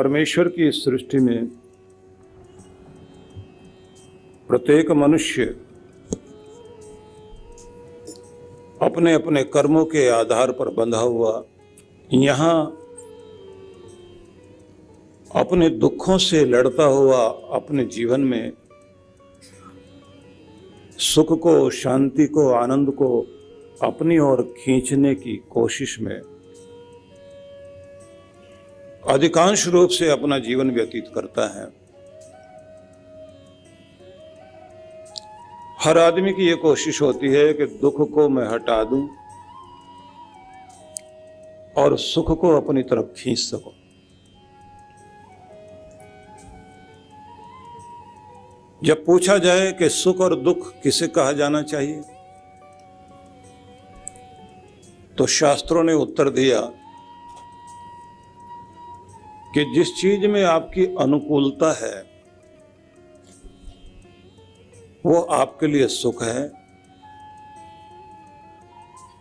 परमेश्वर की इस सृष्टि में प्रत्येक मनुष्य अपने अपने कर्मों के आधार पर बंधा हुआ यहाँ अपने दुखों से लड़ता हुआ अपने जीवन में सुख को, शांति को, आनंद को अपनी ओर खींचने की कोशिश में अधिकांश रूप से अपना जीवन व्यतीत करता है। हर आदमी की यह कोशिश होती है कि दुख को मैं हटा दूं और सुख को अपनी तरफ खींच सकूं। जब पूछा जाए कि सुख और दुख किसे कहा जाना चाहिए, तो शास्त्रों ने उत्तर दिया कि जिस चीज में आपकी अनुकूलता है वो आपके लिए सुख है,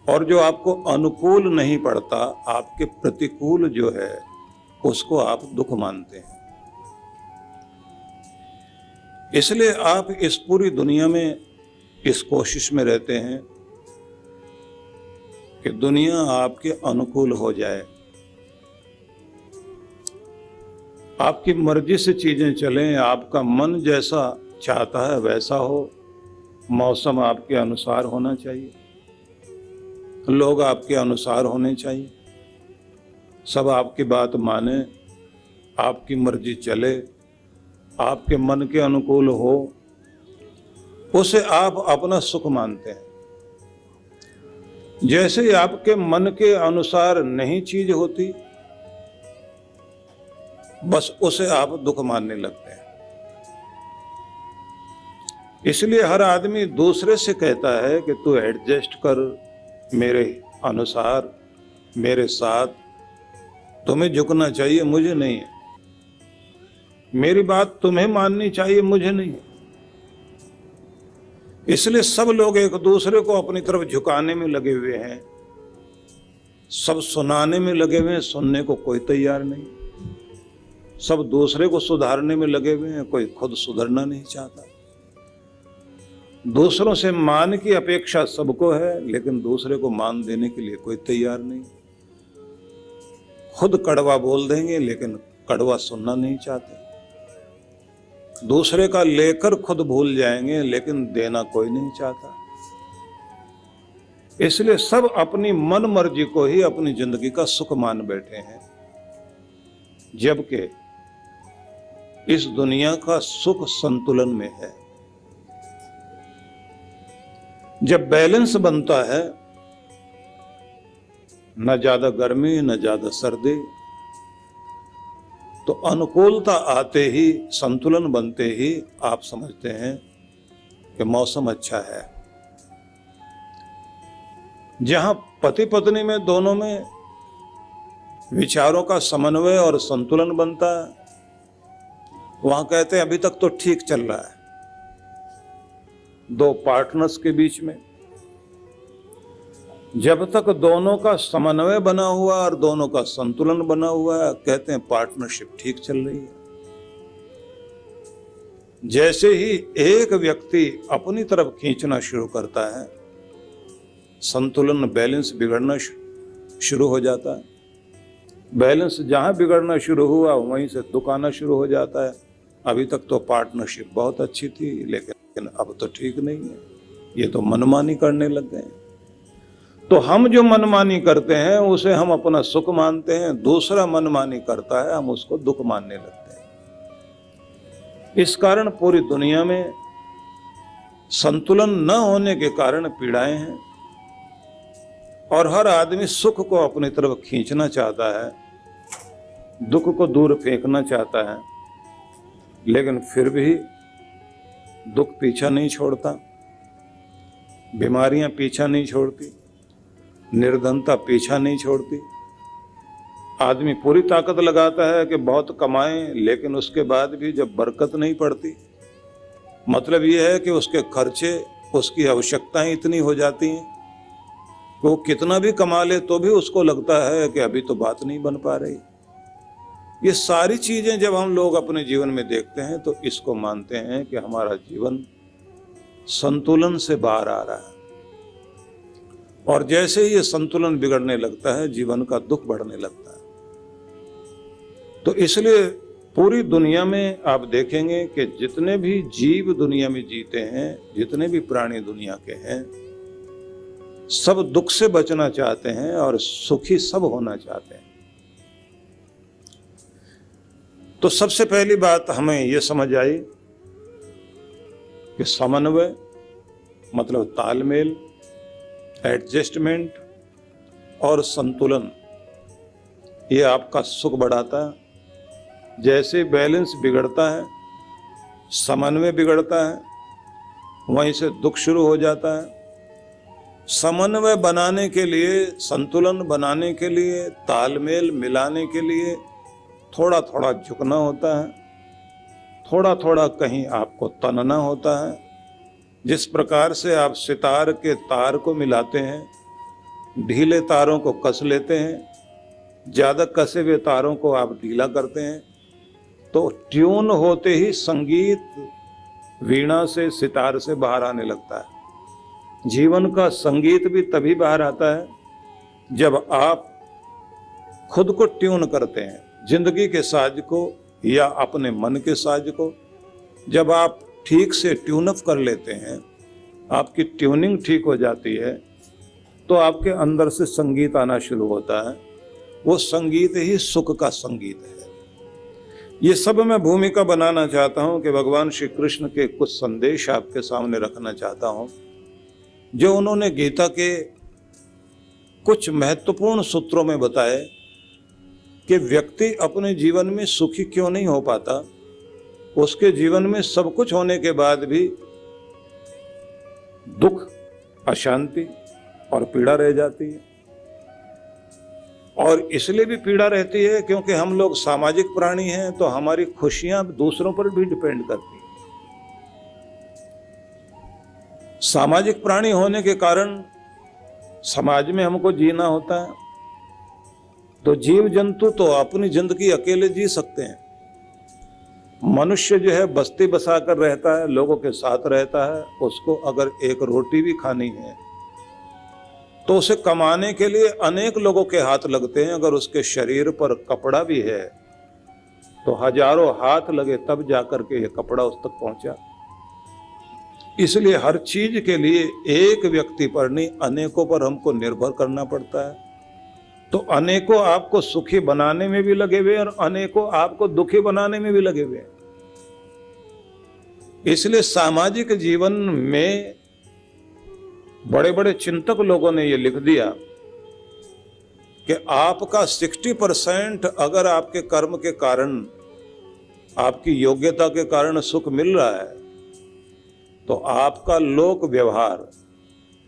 और जो आपको अनुकूल नहीं पड़ता, आपके प्रतिकूल जो है, उसको आप दुख मानते हैं। इसलिए आप इस पूरी दुनिया में इस कोशिश में रहते हैं कि दुनिया आपके अनुकूल हो जाए, आपकी मर्जी से चीजें चलें, आपका मन जैसा चाहता है वैसा हो, मौसम आपके अनुसार होना चाहिए, लोग आपके अनुसार होने चाहिए, सब आपकी बात माने, आपकी मर्जी चले, आपके मन के अनुकूल हो, उसे आप अपना सुख मानते हैं। जैसे ही आपके मन के अनुसार नहीं चीज होती, बस उसे आप दुख मानने लगते हैं। इसलिए हर आदमी दूसरे से कहता है कि तू एडजस्ट कर मेरे अनुसार, मेरे साथ, तुम्हें झुकना चाहिए, मुझे नहीं है, मेरी बात तुम्हें माननी चाहिए, मुझे नहीं है। इसलिए सब लोग एक दूसरे को अपनी तरफ झुकाने में लगे हुए हैं, सब सुनाने में लगे हुए हैं, सुनने को कोई तैयार नहीं, सब दूसरे को सुधारने में लगे हुए हैं, कोई खुद सुधरना नहीं चाहता। दूसरों से मान की अपेक्षा सबको है, लेकिन दूसरे को मान देने के लिए कोई तैयार नहीं। खुद कड़वा बोल देंगे लेकिन कड़वा सुनना नहीं चाहते, दूसरे का लेकर खुद भूल जाएंगे लेकिन देना कोई नहीं चाहता। इसलिए सब अपनी मन मर्जी को ही अपनी जिंदगी का सुख मान बैठे हैं, जबकि इस दुनिया का सुख संतुलन में है। जब बैलेंस बनता है, न ज्यादा गर्मी न ज्यादा सर्दी, तो अनुकूलता आते ही, संतुलन बनते ही आप समझते हैं कि मौसम अच्छा है। जहां पति पत्नी में दोनों में विचारों का समन्वय और संतुलन बनता है, वहां कहते हैं अभी तक तो ठीक चल रहा है। दो पार्टनर्स के बीच में जब तक दोनों का समन्वय बना हुआ और दोनों का संतुलन बना हुआ है, कहते हैं पार्टनरशिप ठीक चल रही है। जैसे ही एक व्यक्ति अपनी तरफ खींचना शुरू करता है, संतुलन, बैलेंस बिगड़ना शुरू हो जाता है। बैलेंस जहां बिगड़ना शुरू हुआ वहीं से दुख आना शुरू हो जाता है। अभी तक तो पार्टनरशिप बहुत अच्छी थी, लेकिन अब तो ठीक नहीं है, ये तो मनमानी करने लग गए। तो हम जो मनमानी करते हैं उसे हम अपना सुख मानते हैं, दूसरा मनमानी करता है हम उसको दुख मानने लगते हैं। इस कारण पूरी दुनिया में संतुलन न होने के कारण पीड़ाएं हैं, और हर आदमी सुख को अपनी तरफ खींचना चाहता है, दुख को दूर फेंकना चाहता है, लेकिन फिर भी दुख पीछा नहीं छोड़ता, बीमारियां पीछा नहीं छोड़ती, निर्धनता पीछा नहीं छोड़ती। आदमी पूरी ताकत लगाता है कि बहुत कमाए, लेकिन उसके बाद भी जब बरकत नहीं पड़ती, मतलब यह है कि उसके खर्चे, उसकी आवश्यकताएं इतनी हो जाती हैं कि वो कितना भी कमा ले तो भी उसको लगता है कि अभी तो बात नहीं बन पा रही। ये सारी चीजें जब हम लोग अपने जीवन में देखते हैं तो इसको मानते हैं कि हमारा जीवन संतुलन से बाहर आ रहा है। और जैसे ही ये संतुलन बिगड़ने लगता है, जीवन का दुख बढ़ने लगता है। तो इसलिए पूरी दुनिया में आप देखेंगे कि जितने भी जीव दुनिया में जीते हैं, जितने भी प्राणी दुनिया के हैं, सब दुख से बचना चाहते हैं और सुखी सब होना चाहते हैं। तो सबसे पहली बात हमें यह समझ आई कि समन्वय मतलब तालमेल, एडजस्टमेंट और संतुलन, ये आपका सुख बढ़ाता है। जैसे बैलेंस बिगड़ता है, समन्वय बिगड़ता है, वहीं से दुख शुरू हो जाता है। समन्वय बनाने के लिए, संतुलन बनाने के लिए, तालमेल मिलाने के लिए थोड़ा थोड़ा झुकना होता है, थोड़ा थोड़ा कहीं आपको तनना होता है। जिस प्रकार से आप सितार के तार को मिलाते हैं, ढीले तारों को कस लेते हैं, ज़्यादा कसे हुए तारों को आप ढीला करते हैं, तो ट्यून होते ही संगीत वीणा से, सितार से बाहर आने लगता है। जीवन का संगीत भी तभी बाहर आता है जब आप खुद को ट्यून करते हैं, जिंदगी के साज को या अपने मन के साज को। जब आप ठीक से ट्यून अप कर लेते हैं, आपकी ट्यूनिंग ठीक हो जाती है, तो आपके अंदर से संगीत आना शुरू होता है। वो संगीत ही सुख का संगीत है। ये सब मैं भूमिका बनाना चाहता हूं कि भगवान श्री कृष्ण के कुछ संदेश आपके सामने रखना चाहता हूं, जो उन्होंने गीता के कुछ महत्वपूर्ण सूत्रों में बताए कि व्यक्ति अपने जीवन में सुखी क्यों नहीं हो पाता। उसके जीवन में सब कुछ होने के बाद भी दुख, अशांति और पीड़ा रह जाती है। और इसलिए भी पीड़ा रहती है क्योंकि हम लोग सामाजिक प्राणी हैं, तो हमारी खुशियां दूसरों पर भी डिपेंड करती हैं। सामाजिक प्राणी होने के कारण समाज में हमको जीना होता है। तो जीव जंतु तो अपनी जिंदगी अकेले जी सकते हैं। मनुष्य जो है बस्ती बसाकर रहता है, लोगों के साथ रहता है। उसको अगर एक रोटी भी खानी है तो उसे कमाने के लिए अनेक लोगों के हाथ लगते हैं। अगर उसके शरीर पर कपड़ा भी है तो हजारों हाथ लगे तब जाकर के ये कपड़ा उस तक पहुंचा। इसलिए हर चीज के लिए एक व्यक्ति पर नहीं, अनेकों पर हमको निर्भर करना पड़ता है। तो अनेकों आपको सुखी बनाने में भी लगे हुए और अनेकों आपको दुखी बनाने में भी लगे हुए हैं। इसलिए सामाजिक जीवन में बड़े बड़े चिंतक लोगों ने यह लिख दिया कि आपका 60% अगर आपके कर्म के कारण, आपकी योग्यता के कारण सुख मिल रहा है, तो आपका लोक व्यवहार,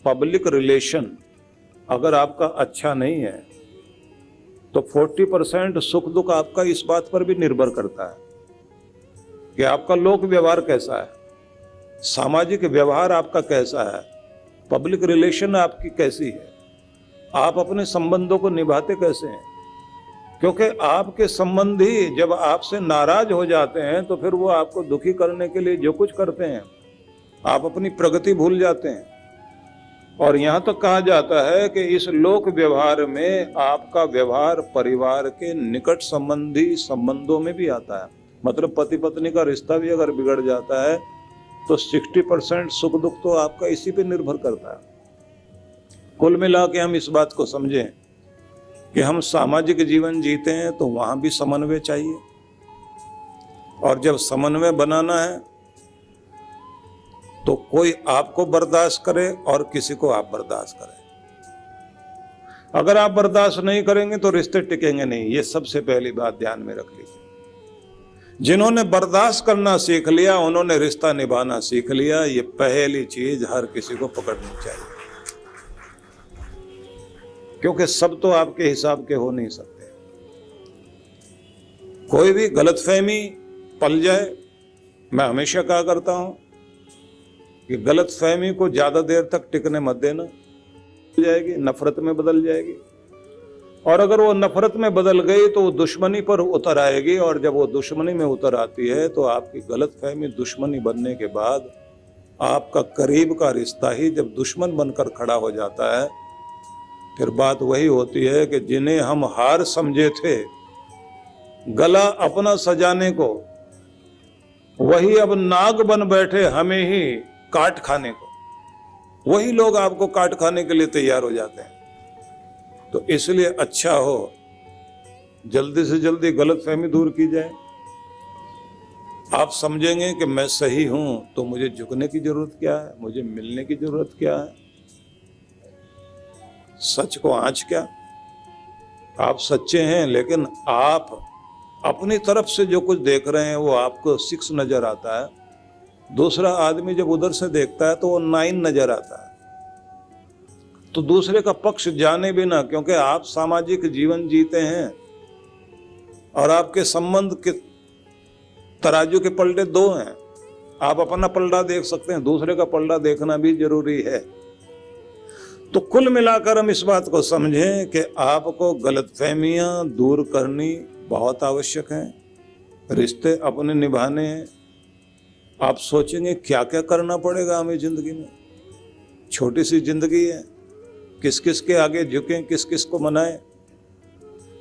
पब्लिक रिलेशन अगर आपका अच्छा नहीं है, तो 40% सुख दुख आपका इस बात पर भी निर्भर करता है कि आपका लोक व्यवहार कैसा है, सामाजिक व्यवहार आपका कैसा है, पब्लिक रिलेशन आपकी कैसी है, आप अपने संबंधों को निभाते कैसे हैं। क्योंकि आपके संबंधी जब आपसे नाराज हो जाते हैं तो फिर वो आपको दुखी करने के लिए जो कुछ करते हैं, आप अपनी प्रगति भूल जाते हैं। और यहां तक कहा जाता है कि इस लोक व्यवहार में आपका व्यवहार परिवार के निकट संबंधी संबंधों में भी आता है। मतलब पति पत्नी का रिश्ता भी अगर बिगड़ जाता है तो 60% सुख दुख तो आपका इसी पे निर्भर करता है। कुल मिला के हम इस बात को समझें कि हम सामाजिक जीवन जीते हैं तो वहां भी समन्वय चाहिए। और जब समन्वय बनाना है तो कोई आपको बर्दाश्त करे और किसी को आप बर्दाश्त करें। अगर आप बर्दाश्त नहीं करेंगे तो रिश्ते टिकेंगे नहीं। ये सबसे पहली बात ध्यान में रख लीजिए। जिन्होंने बर्दाश्त करना सीख लिया, उन्होंने रिश्ता निभाना सीख लिया। ये पहली चीज हर किसी को पकड़नी चाहिए, क्योंकि सब तो आपके हिसाब के हो नहीं सकते। कोई भी गलतफहमी पल जाए, मैं हमेशा कहा करता हूं कि गलतफहमी को ज्यादा देर तक टिकने मत देना, जाएगी नफरत में बदल जाएगी। और अगर वो नफरत में बदल गई तो वो दुश्मनी पर उतर आएगी, और जब वो दुश्मनी में उतर आती है तो आपकी गलतफहमी दुश्मनी बनने के बाद आपका करीब का रिश्ता ही जब दुश्मन बनकर खड़ा हो जाता है, फिर बात वही होती है कि जिन्हें हम हार समझे थे गला अपना सजाने को, वही अब नाग बन बैठे हमें ही काट खाने को। वही लोग आपको काट खाने के लिए तैयार हो जाते हैं। तो इसलिए अच्छा हो जल्दी से जल्दी गलतफहमी दूर की जाए। आप समझेंगे कि मैं सही हूं तो मुझे झुकने की जरूरत क्या है, मुझे मिलने की जरूरत क्या है, सच को आंच क्या। आप सच्चे हैं, लेकिन आप अपनी तरफ से जो कुछ देख रहे हैं वो आपको 6 नजर आता है, दूसरा आदमी जब उधर से देखता है तो वो 9 नजर आता है। तो दूसरे का पक्ष जाने बिना, क्योंकि आप सामाजिक जीवन जीते हैं और आपके संबंध के तराजू के पलड़े 2 हैं। आप अपना पलड़ा देख सकते हैं, दूसरे का पलड़ा देखना भी जरूरी है। तो कुल मिलाकर हम इस बात को समझें कि आपको गलतफहमियां दूर करनी बहुत आवश्यक है। रिश्ते अपने निभाने हैं। आप सोचेंगे क्या क्या करना पड़ेगा हमें जिंदगी में। छोटी सी जिंदगी है, किस किस के आगे झुकें, किस किस को मनाएं।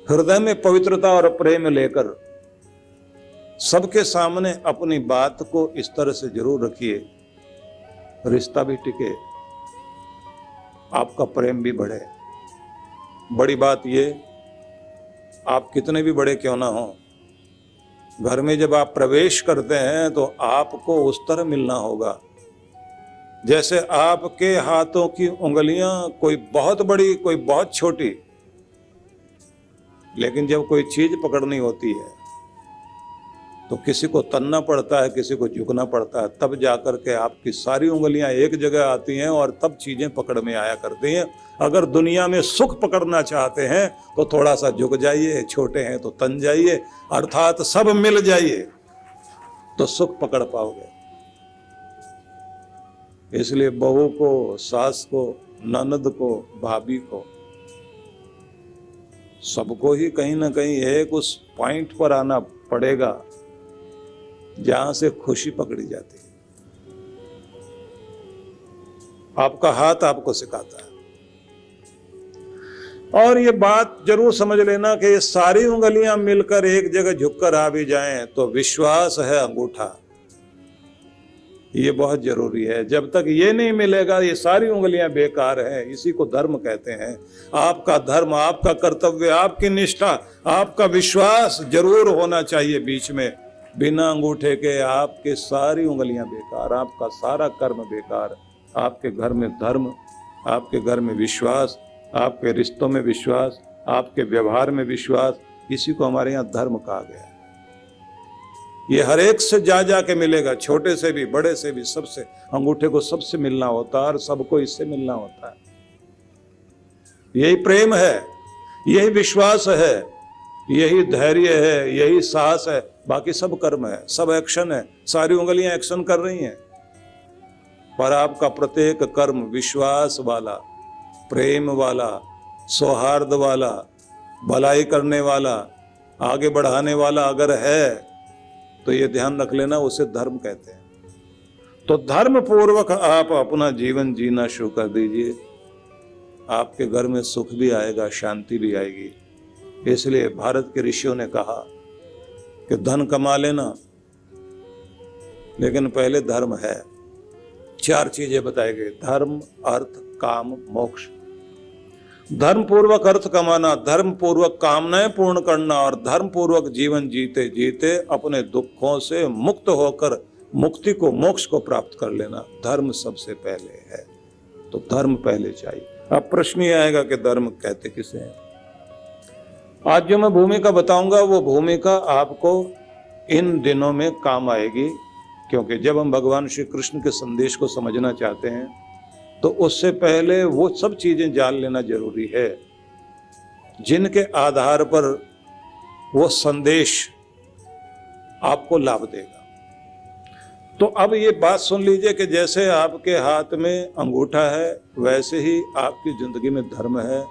हृदय में पवित्रता और प्रेम लेकर सबके सामने अपनी बात को इस तरह से जरूर रखिए, रिश्ता भी टिके, आपका प्रेम भी बढ़े। बड़ी बात ये, आप कितने भी बड़े क्यों ना हो, घर में जब आप प्रवेश करते हैं तो आपको उस तरह मिलना होगा जैसे आपके हाथों की उंगलियां कोई बहुत बड़ी कोई बहुत छोटी। लेकिन जब कोई चीज पकड़नी होती है तो किसी को तनना पड़ता है, किसी को झुकना पड़ता है, तब जाकर के आपकी सारी उंगलियां एक जगह आती हैं और तब चीजें पकड़ में आया करती हैं। अगर दुनिया में सुख पकड़ना चाहते हैं तो थोड़ा सा झुक जाइए, छोटे हैं तो तन जाइए, अर्थात सब मिल जाइए तो सुख पकड़ पाओगे। इसलिए बहू को, सास को, ननद को, भाभी को, सबको ही कहीं ना कहीं एक उस पॉइंट पर आना पड़ेगा जहां से खुशी पकड़ी जाती है। आपका हाथ आपको सिखाता है। और ये बात जरूर समझ लेना कि ये सारी उंगलियां मिलकर एक जगह झुककर आ भी जाएं तो विश्वास है अंगूठा, ये बहुत जरूरी है। जब तक ये नहीं मिलेगा ये सारी उंगलियां बेकार है। इसी को धर्म कहते हैं। आपका धर्म, आपका कर्तव्य, आपकी निष्ठा, आपका विश्वास जरूर होना चाहिए बीच में। बिना अंगूठे के आपके सारी उंगलियां बेकार, आपका सारा कर्म बेकार। आपके घर में धर्म, आपके घर में विश्वास, आपके रिश्तों में विश्वास, आपके व्यवहार में विश्वास, इसी को हमारे यहाँ धर्म कहा गया है। ये हर एक से जा के मिलेगा, छोटे से भी, बड़े से भी, सबसे। अंगूठे को सबसे मिलना होता है और सबको इससे मिलना होता है। यही प्रेम है, यही विश्वास है, यही धैर्य है, यही साहस है। बाकी सब कर्म है, सब एक्शन है। सारी उंगलियां एक्शन कर रही हैं, पर आपका प्रत्येक कर्म विश्वास वाला, प्रेम वाला, सौहार्द वाला, भलाई करने वाला, आगे बढ़ाने वाला अगर है तो ये ध्यान रख लेना, उसे धर्म कहते हैं। तो धर्म पूर्वक आप अपना जीवन जीना शुरू कर दीजिए। आपके घर में सुख भी आएगा, शांति भी आएगी। इसलिए भारत के ऋषियों ने कहा कि धन कमा लेना, लेकिन पहले धर्म है। 4 चीजें बताई गई: धर्म, अर्थ, काम, मोक्ष। धर्म पूर्वक अर्थ कमाना, धर्म पूर्वक कामनाएं पूर्ण करना और धर्म पूर्वक जीवन जीते जीते अपने दुखों से मुक्त होकर मुक्ति को, मोक्ष को प्राप्त कर लेना। धर्म सबसे पहले है, तो धर्म पहले चाहिए। अब प्रश्न ये आएगा कि धर्म कहते किसे हैं। आज जो मैं भूमिका बताऊंगा वो भूमिका आपको इन दिनों में काम आएगी, क्योंकि जब हम भगवान श्री कृष्ण के संदेश को समझना चाहते हैं तो उससे पहले वो सब चीजें जान लेना जरूरी है जिनके आधार पर वो संदेश आपको लाभ देगा। तो अब ये बात सुन लीजिए कि जैसे आपके हाथ में अंगूठा है, वैसे ही आपकी जिंदगी में धर्म है।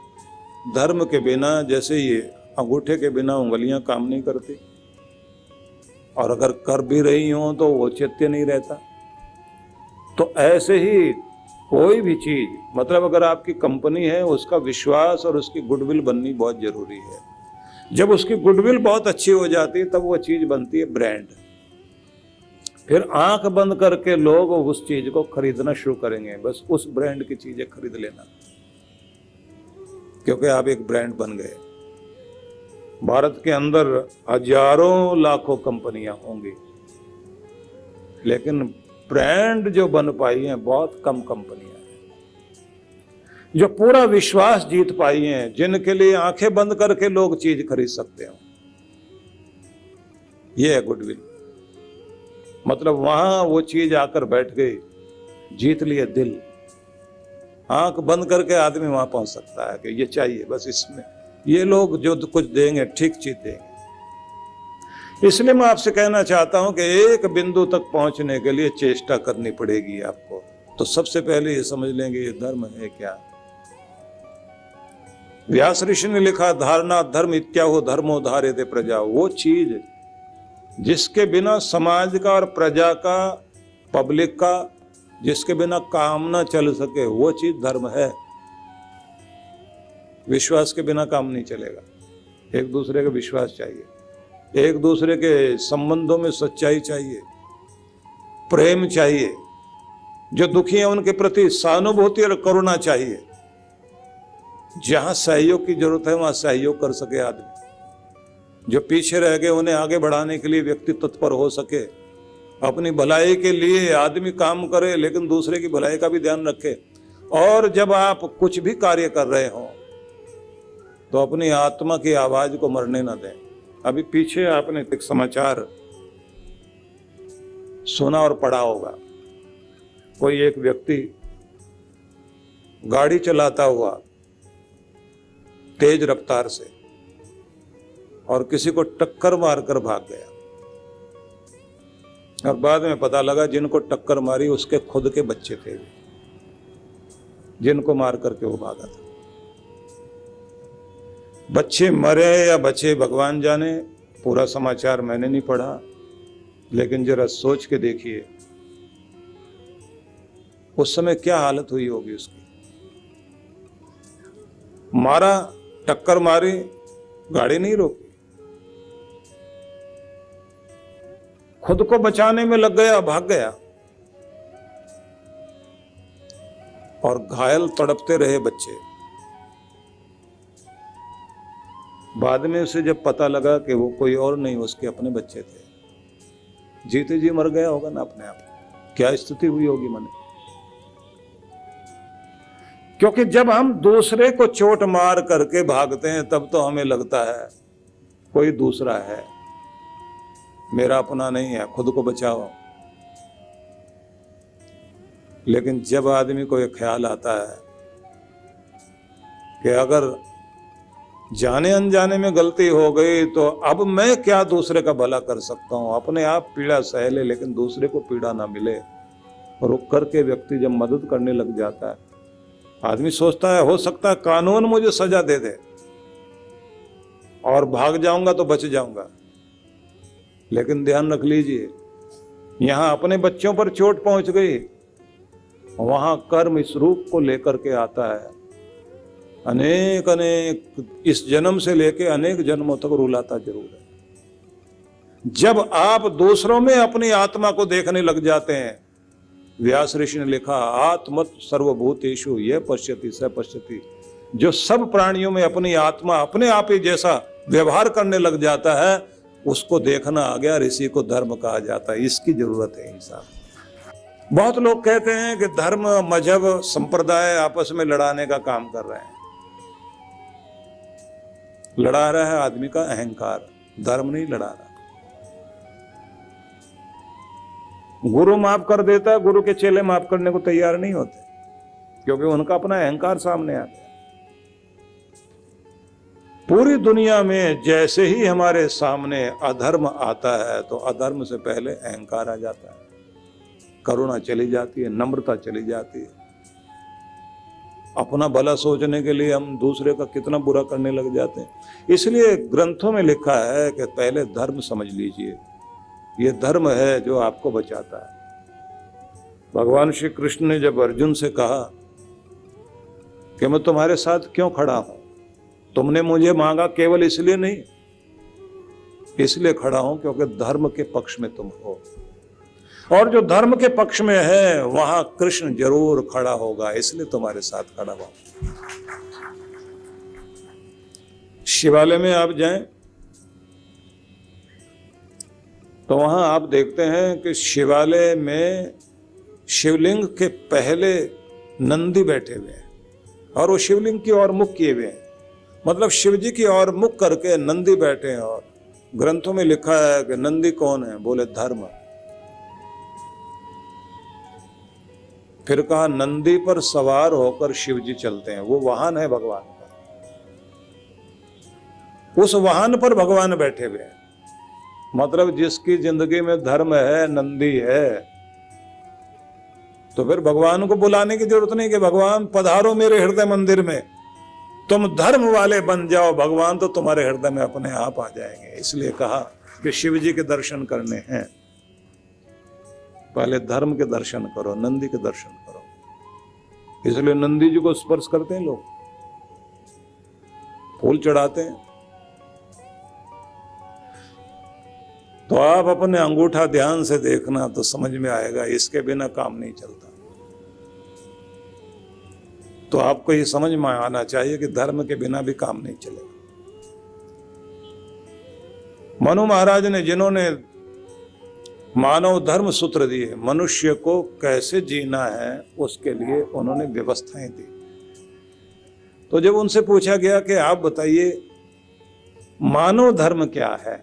धर्म के बिना, जैसे ये अंगूठे के बिना उंगलियां काम नहीं करती, और अगर कर भी रही हो तो वो औचित्य नहीं रहता। तो ऐसे ही कोई भी चीज, मतलब अगर आपकी कंपनी है, उसका विश्वास और उसकी गुडविल बननी बहुत जरूरी है। जब उसकी गुडविल बहुत अच्छी हो जाती है तब वो चीज बनती है ब्रांड। फिर आंख बंद करके लोग उस चीज को खरीदना शुरू करेंगे, बस उस ब्रांड की चीजें खरीद लेना, क्योंकि आप एक ब्रांड बन गए। भारत के अंदर हजारों लाखों कंपनियां होंगी, लेकिन ब्रांड जो बन पाई हैं बहुत कम कंपनियां हैं, जो पूरा विश्वास जीत पाई हैं, जिनके लिए आंखें बंद करके लोग चीज खरीद सकते हो। ये है गुडविल। मतलब वहां वो चीज आकर बैठ गई, जीत लिए दिल। आंख बंद करके आदमी वहां पहुंच सकता है कि ये चाहिए, बस इसमें ये लोग जो कुछ देंगे ठीक चीज देंगे। इसलिए मैं आपसे कहना चाहता हूं कि एक बिंदु तक पहुंचने के लिए चेष्टा करनी पड़ेगी आपको। तो सबसे पहले ये समझ लेंगे ये धर्म है क्या। व्यास ऋषि ने लिखा, धारणा धर्म इत्याहो धर्मो धार्यते प्रजा। वो चीज जिसके बिना समाज का और प्रजा का, पब्लिक का, जिसके बिना काम ना चल सके, वो चीज धर्म है। विश्वास के बिना काम नहीं चलेगा। एक दूसरे का विश्वास चाहिए, एक दूसरे के संबंधों में सच्चाई चाहिए, प्रेम चाहिए, जो दुखी है उनके प्रति सहानुभूति और करुणा चाहिए। जहां सहयोग की जरूरत है वहां सहयोग कर सके आदमी, जो पीछे रह गए उन्हें आगे बढ़ाने के लिए व्यक्ति तत्पर हो सके। अपनी भलाई के लिए आदमी काम करे, लेकिन दूसरे की भलाई का भी ध्यान रखे। और जब आप कुछ भी कार्य कर रहे हो तो अपनी आत्मा की आवाज को मरने ना दें। अभी पीछे आपने एक समाचार सुना और पढ़ा होगा, कोई एक व्यक्ति गाड़ी चलाता हुआ तेज रफ्तार से और किसी को टक्कर मारकर भाग गया, और बाद में पता लगा जिनको टक्कर मारी उसके खुद के बच्चे थे, जिनको मार करके वो भागा था। बच्चे मरे या बचे भगवान जाने, पूरा समाचार मैंने नहीं पढ़ा, लेकिन जरा सोच के देखिए उस समय क्या हालत हुई होगी उसकी। मारा, टक्कर मारी, गाड़ी नहीं रोकी, खुद को बचाने में लग गया, भाग गया, और घायल तड़पते रहे बच्चे। बाद में उसे जब पता लगा कि वो कोई और नहीं उसके अपने बच्चे थे, जीते जी मर गया होगा ना अपने आप। क्या स्थिति हुई होगी मन। क्योंकि जब हम दूसरे को चोट मार करके भागते हैं तब तो हमें लगता है कोई दूसरा है, मेरा अपना नहीं है, खुद को बचाओ। लेकिन जब आदमी को एक ख्याल आता है कि अगर जाने अनजाने में गलती हो गई तो अब मैं क्या दूसरे का भला कर सकता हूं, अपने आप पीड़ा सह ले लेकिन दूसरे को पीड़ा ना मिले, रुक करके व्यक्ति जब मदद करने लग जाता है, आदमी सोचता है हो सकता है कानून मुझे सजा दे दे और भाग जाऊंगा तो बच जाऊंगा। लेकिन ध्यान रख लीजिए, यहां अपने बच्चों पर चोट पहुंच गई, वहां कर्म इस रूप को लेकर के आता है, अनेक अनेक इस जन्म से लेके अनेक जन्मों तक रुलाता जरूर है। जब आप दूसरों में अपनी आत्मा को देखने लग जाते हैं, व्यास ऋषि ने लिखा, आत्मत सर्वभूतेषु ये पश्यति स पश्यति। जो सब प्राणियों में अपनी आत्मा अपने आप ही जैसा व्यवहार करने लग जाता है, उसको देखना आ गया, ऋषि को धर्म कहा जाता है। इसकी जरूरत है इंसान। बहुत लोग कहते हैं कि धर्म, मजहब, संप्रदाय आपस में लड़ाने का काम कर रहे हैं। लड़ा रहा है आदमी का अहंकार, धर्म नहीं लड़ा रहा। गुरु माफ कर देता है, गुरु के चेले माफ करने को तैयार नहीं होते, क्योंकि उनका अपना अहंकार सामने आ गया। पूरी दुनिया में जैसे ही हमारे सामने अधर्म आता है तो अधर्म से पहले अहंकार आ जाता है, करुणा चली जाती है, नम्रता चली जाती है। अपना भला सोचने के लिए हम दूसरे का कितना बुरा करने लग जाते हैं। इसलिए ग्रंथों में लिखा है कि पहले धर्म समझ लीजिए, ये धर्म है जो आपको बचाता है। भगवान श्री कृष्ण ने जब अर्जुन से कहा कि मैं तुम्हारे साथ क्यों खड़ा हूं, तुमने मुझे मांगा केवल इसलिए नहीं, इसलिए खड़ा हूं क्योंकि धर्म के पक्ष में तुम हो, और जो धर्म के पक्ष में है वहां कृष्ण जरूर खड़ा होगा, इसलिए तुम्हारे साथ खड़ा हुआ। शिवालय में आप जाएं तो वहां आप देखते हैं कि शिवालय में शिवलिंग के पहले नंदी बैठे हुए हैं और वो शिवलिंग की ओर मुख किए हुए हैं, मतलब शिव जी की ओर मुख करके नंदी बैठे हैं। और ग्रंथों में लिखा है कि नंदी कौन है, बोले धर्म। फिर कहा नंदी पर सवार होकर शिव जी चलते हैं, वो वाहन है भगवान का, उस वाहन पर भगवान बैठे हुए हैं। मतलब जिसकी जिंदगी में धर्म है, नंदी है, तो फिर भगवान को बुलाने की जरूरत नहीं कि भगवान पधारो मेरे हृदय मंदिर में, तुम धर्म वाले बन जाओ, भगवान तो तुम्हारे हृदय में अपने आप आ जाएंगे। इसलिए कहा कि शिव जी के दर्शन करने हैं, पहले धर्म के दर्शन करो, नंदी के दर्शन करो। इसलिए नंदी जी को स्पर्श करते हैं लोग, फूल चढ़ाते हैं। तो आप अपने अंगूठा ध्यान से देखना तो समझ में आएगा, इसके बिना काम नहीं चलता। तो आपको ये समझ में आना चाहिए कि धर्म के बिना भी काम नहीं चलेगा। मनु महाराज ने, जिन्होंने मानव धर्म सूत्र दिए, मनुष्य को कैसे जीना है उसके लिए उन्होंने व्यवस्थाएं दी। तो जब उनसे पूछा गया कि आप बताइए मानव धर्म क्या है,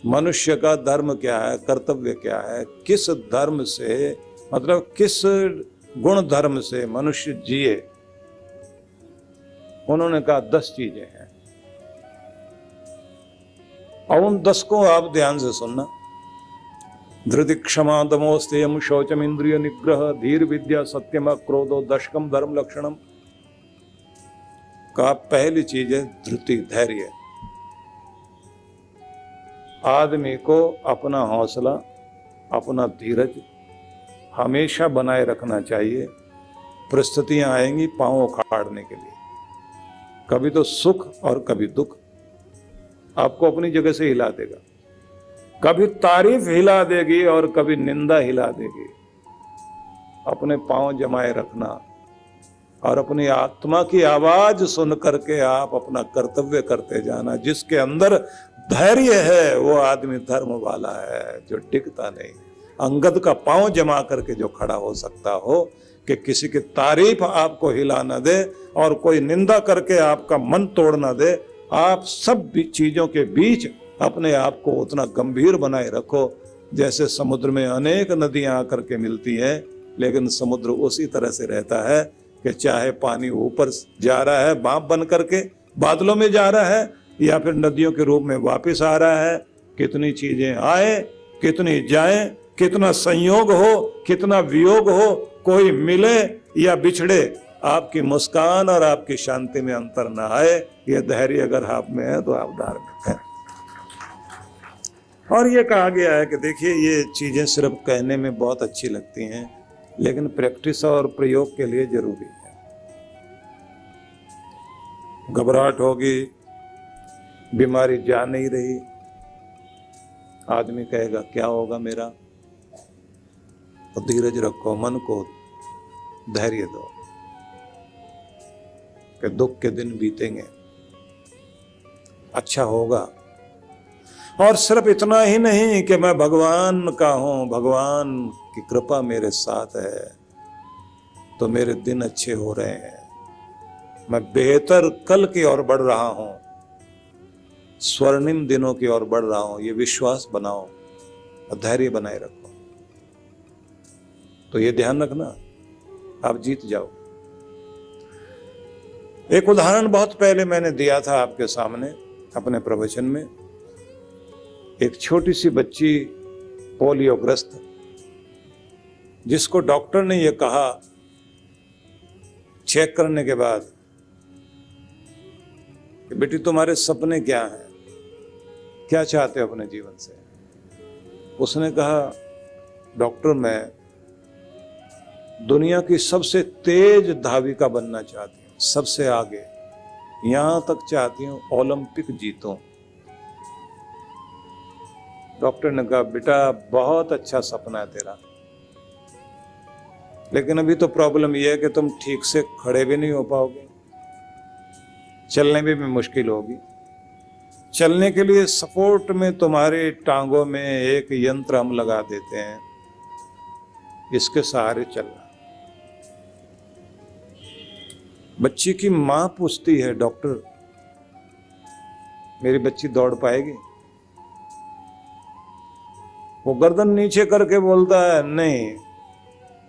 मनुष्य का धर्म क्या है, कर्तव्य क्या है, किस धर्म से, मतलब किस गुण धर्म से मनुष्य जिए, उन्होंने कहा 10 चीजें हैं। और उन 10 को आप ध्यान से सुनना। धृति क्षमा दमो स्तेयम शौचम इंद्रिय निग्रह धीर विद्या सत्यम क्रोधो दशकम धर्म लक्षणम। का पहली चीज है धृति, धैर्य। आदमी को अपना हौसला, अपना धीरज हमेशा बनाए रखना चाहिए। परिस्थितियां आएंगी पांव उखाड़ने के लिए, कभी तो सुख और कभी दुख आपको अपनी जगह से हिला देगा, कभी तारीफ हिला देगी और कभी निंदा हिला देगी। अपने पांव जमाए रखना और अपनी आत्मा की आवाज सुन करके आप अपना कर्तव्य करते जाना। जिसके अंदर धैर्य है वो आदमी धर्म वाला है, जो टिकता नहीं। अंगद का पांव जमा करके जो खड़ा हो सकता हो कि किसी की तारीफ आपको हिला न दे और कोई निंदा करके आपका मन तोड़ न दे। आप सब चीजों के बीच अपने आप को उतना गंभीर बनाए रखो जैसे समुद्र में अनेक नदियां आकर के मिलती हैं, लेकिन समुद्र उसी तरह से रहता है कि चाहे पानी ऊपर जा रहा है बांप बन करके, बादलों में जा रहा है, या फिर नदियों के रूप में वापस आ रहा है। कितनी चीजें आए, कितनी जाए, कितना संयोग हो, कितना वियोग हो, कोई मिले या बिछड़े, आपकी मुस्कान और आपकी शांति में अंतर ना आए। यह धैर्य अगर आप में है तो आप धार्मिक हैं। और ये कहा गया है कि देखिए ये चीजें सिर्फ कहने में बहुत अच्छी लगती हैं, लेकिन प्रैक्टिस और प्रयोग के लिए जरूरी है। घबराहट होगी, बीमारी जा नहीं रही, आदमी कहेगा क्या होगा मेरा, तो धीरज रखो, मन को धैर्य दो कि दुख के दिन बीतेंगे, अच्छा होगा। और सिर्फ इतना ही नहीं कि मैं भगवान का हूं, भगवान की कृपा मेरे साथ है तो मेरे दिन अच्छे हो रहे हैं, मैं बेहतर कल की ओर बढ़ रहा हूं, स्वर्णिम दिनों की ओर बढ़ रहा हूं। ये विश्वास बनाओ और धैर्य बनाए रखो, तो ये ध्यान रखना आप जीत जाओ। एक उदाहरण बहुत पहले मैंने दिया था आपके सामने अपने प्रवचन में। एक छोटी सी बच्ची पोलियोग्रस्त, जिसको डॉक्टर ने यह कहा चेक करने के बाद कि बेटी तुम्हारे सपने क्या हैं, क्या चाहते हो अपने जीवन से। उसने कहा डॉक्टर मैं दुनिया की सबसे तेज धाविका बनना चाहती हूँ, सबसे आगे, यहां तक चाहती हूँ ओलंपिक जीतूं। डॉक्टर ने कहा बेटा बहुत अच्छा सपना है तेरा, लेकिन अभी तो प्रॉब्लम यह है कि तुम ठीक से खड़े भी नहीं हो पाओगे, चलने में भी मुश्किल होगी। चलने के लिए सपोर्ट में तुम्हारे टांगों में एक यंत्र हम लगा देते हैं, इसके सहारे चलना। बच्ची की मां पूछती है डॉक्टर मेरी बच्ची दौड़ पाएगी? वो गर्दन नीचे करके बोलता है नहीं,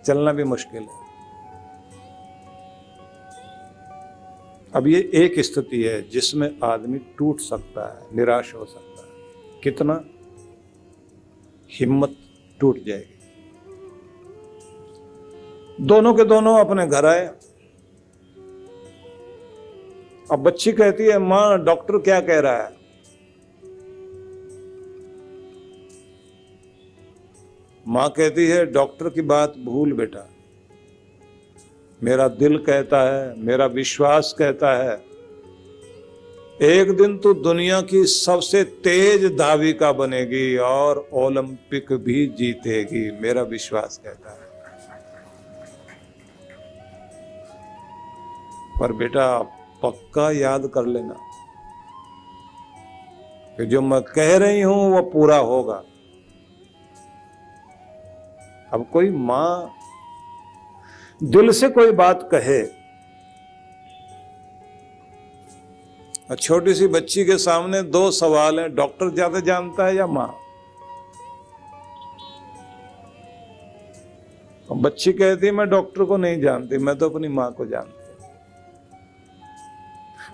चलना भी मुश्किल है। अब ये एक स्थिति है जिसमें आदमी टूट सकता है, निराश हो सकता है। कितना? हिम्मत टूट जाएगी। दोनों के दोनों अपने घर आए। अब बच्ची कहती है मां डॉक्टर क्या कह रहा है? मां कहती है डॉक्टर की बात भूल बेटा, मेरा दिल कहता है, मेरा विश्वास कहता है एक दिन तू दुनिया की सबसे तेज धाविका बनेगी और ओलंपिक भी जीतेगी, मेरा विश्वास कहता है। पर बेटा पक्का याद कर लेना कि जो मैं कह रही हूं वो पूरा होगा। अब कोई मां दिल से कोई बात कहे, और छोटी सी बच्ची के सामने दो सवाल हैं, डॉक्टर ज्यादा जानता है या मां? बच्ची कहती है मैं डॉक्टर को नहीं जानती, मैं तो अपनी मां को जानती हूं।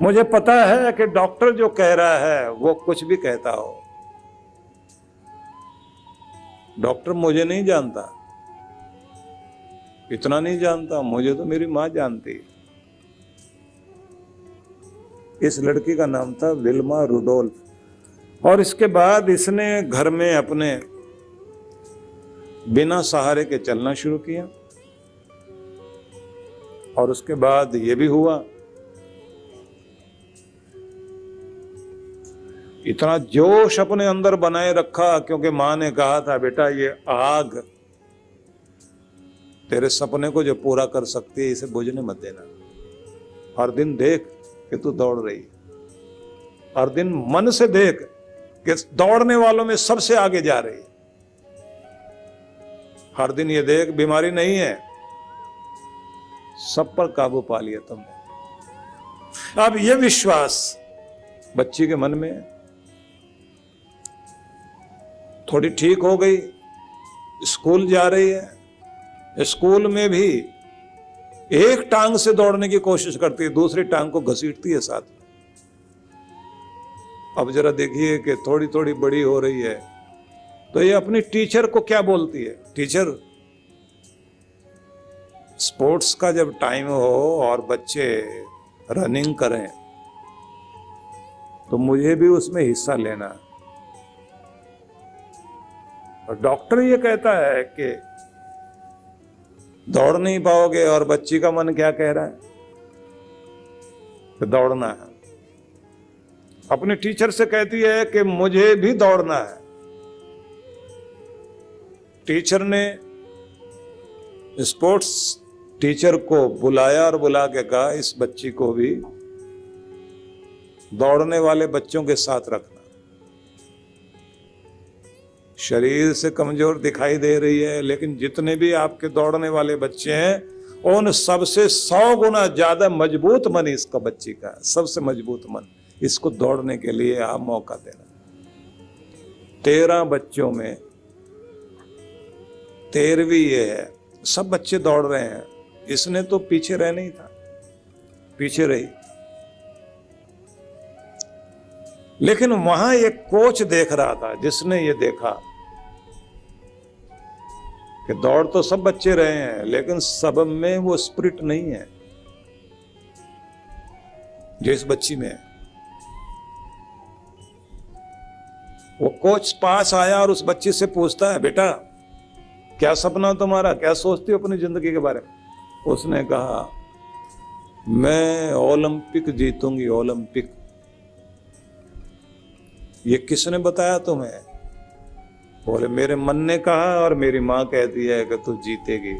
मुझे पता है कि डॉक्टर जो कह रहा है वो कुछ भी कहता हो, डॉक्टर मुझे नहीं जानता, इतना नहीं जानता, मुझे तो मेरी मां जानती। इस लड़की का नाम था विल्मा रुडोल्फ। और इसके बाद इसने घर में अपने बिना सहारे के चलना शुरू किया। और उसके बाद ये भी हुआ, इतना जोश अपने अंदर बनाए रखा क्योंकि मां ने कहा था बेटा ये आग तेरे सपने को जो पूरा कर सकती है इसे बुझने मत देना। हर दिन देख कि तू दौड़ रही, हर दिन मन से देख कि दौड़ने वालों में सबसे आगे जा रही। हर दिन ये देख बीमारी नहीं है, सब पर काबू पा लिया तुमने। अब यह विश्वास बच्ची के मन में है। थोड़ी ठीक हो गई, स्कूल जा रही है, स्कूल में भी एक टांग से दौड़ने की कोशिश करती है, दूसरी टांग को घसीटती है साथ में। अब जरा देखिए कि थोड़ी थोड़ी बड़ी हो रही है तो ये अपनी टीचर को क्या बोलती है, टीचर स्पोर्ट्स का जब टाइम हो और बच्चे रनिंग करें तो मुझे भी उसमें हिस्सा लेना है। और डॉक्टर ये कहता है कि दौड़ नहीं पाओगे, और बच्ची का मन क्या कह रहा है कि दौड़ना है। अपने टीचर से कहती है कि मुझे भी दौड़ना है। टीचर ने स्पोर्ट्स टीचर को बुलाया और बुला के कहा इस बच्ची को भी दौड़ने वाले बच्चों के साथ रखना। शरीर से कमजोर दिखाई दे रही है, लेकिन जितने भी आपके दौड़ने वाले बच्चे हैं उन सबसे 100 गुना ज्यादा मजबूत मन इसका, बच्ची का सबसे मजबूत मन, इसको दौड़ने के लिए आप मौका देना। 13 बच्चों में 13वीं ये है, सब बच्चे दौड़ रहे हैं, इसने तो पीछे रहना ही था, पीछे रही। लेकिन वहां एक कोच देख रहा था जिसने ये देखा कि दौड़ तो सब बच्चे रहे हैं लेकिन सब में वो स्पिरिट नहीं है, जो इस बच्ची में है। वो कोच पास आया और उस बच्ची से पूछता है, बेटा क्या सपना तुम्हारा, क्या सोचती हो अपनी जिंदगी के बारे में? उसने कहा, मैं ओलंपिक जीतूंगी, ओलंपिक। ये किसने बताया तुम्हें? बोले, मेरे मन ने कहा और मेरी माँ कहती है कि तू जीतेगी,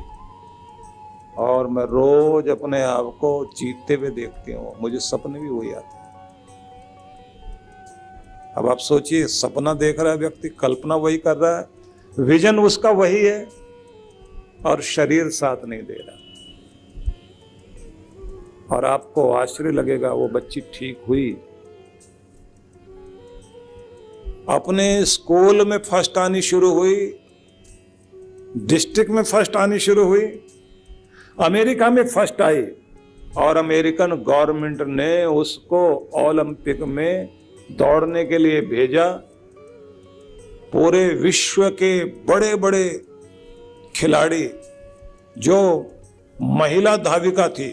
और मैं रोज अपने आप को जीतते हुए देखती हूँ, मुझे सपने भी वही आते हैं। अब आप सोचिए, सपना देख रहा है व्यक्ति, कल्पना वही कर रहा है, विजन उसका वही है, और शरीर साथ नहीं दे रहा। और आपको आश्चर्य लगेगा, वो बच्ची ठीक हुई, अपने स्कूल में फर्स्ट आनी शुरू हुई, डिस्ट्रिक्ट में फर्स्ट आनी शुरू हुई, अमेरिका में फर्स्ट आई, और अमेरिकन गवर्नमेंट ने उसको ओलंपिक में दौड़ने के लिए भेजा। पूरे विश्व के बड़े बड़े खिलाड़ी, जो महिला धाविका थी,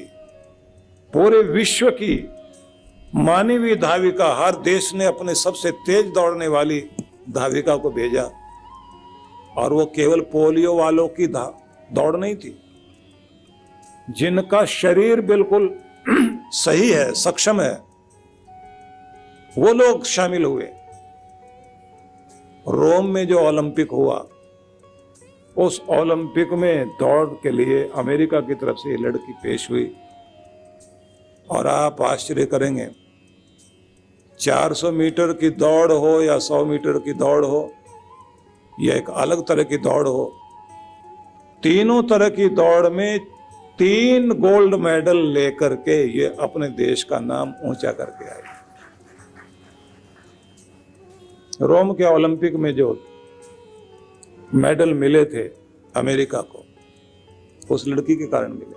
पूरे विश्व की मानी हुई धाविका, हर देश ने अपने सबसे तेज दौड़ने वाली धाविका को भेजा। और वो केवल पोलियो वालों की दौड़ नहीं थी, जिनका शरीर बिल्कुल सही है, सक्षम है, वो लोग शामिल हुए। रोम में जो ओलंपिक हुआ, उस ओलंपिक में दौड़ के लिए अमेरिका की तरफ से ये लड़की पेश हुई। और आप आश्चर्य करेंगे, 400 मीटर की दौड़ हो या 100 मीटर की दौड़ हो या एक अलग तरह की दौड़ हो, तीनों तरह की दौड़ में 3 गोल्ड मेडल लेकर के ये अपने देश का नाम ऊंचा करके आई। रोम के ओलंपिक में जो मेडल मिले थे अमेरिका को, उस लड़की के कारण मिले।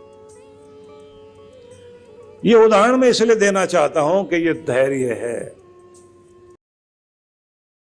ये उदाहरण मैं इसलिए देना चाहता हूं कि ये धैर्य है,